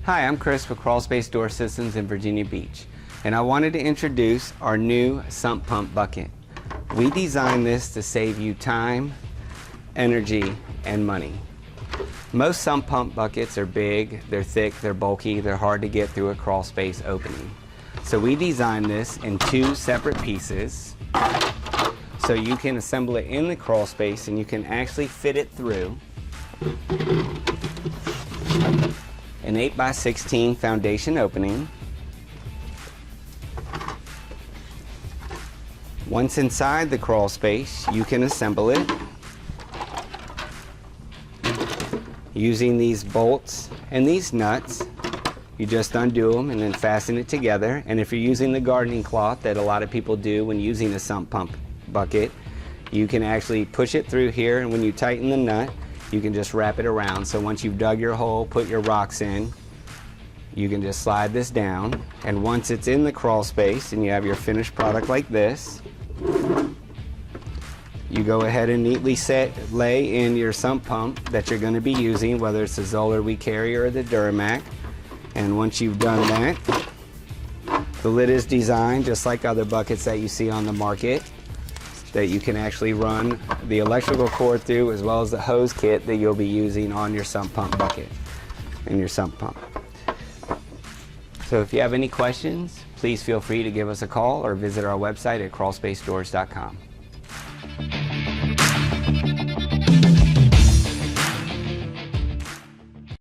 Hi, I'm Chris with Crawl Space Door Systems in Virginia Beach, and I wanted to introduce our new sump pump bucket. We designed this to save you time, energy, and money. Most sump pump buckets are big, they're thick, they're bulky, they're hard to get through a crawl space opening. So we designed this in two separate pieces so you can assemble it in the crawl space and you can actually fit it through an 8x16 foundation opening. Once inside the crawl space, you can assemble it using these bolts and these nuts. You just undo them and then fasten it together. And if you're using the gardening cloth that a lot of people do when using a sump pump bucket, you can actually push it through here, and when you tighten the nut, you can just wrap it around. So once you've dug your hole, put your rocks in, you can just slide this down, and once it's in the crawl space and you have your finished product like this, you go ahead and neatly lay in your sump pump that you're going to be using, whether it's the Zoller we carry or the Duramac. And once you've done that, the lid is designed just like other buckets that you see on the market, that you can actually run the electrical cord through, as well as the hose kit that you'll be using on your sump pump bucket and your sump pump. So if you have any questions, please feel free to give us a call or visit our website at crawlspacedoors.com.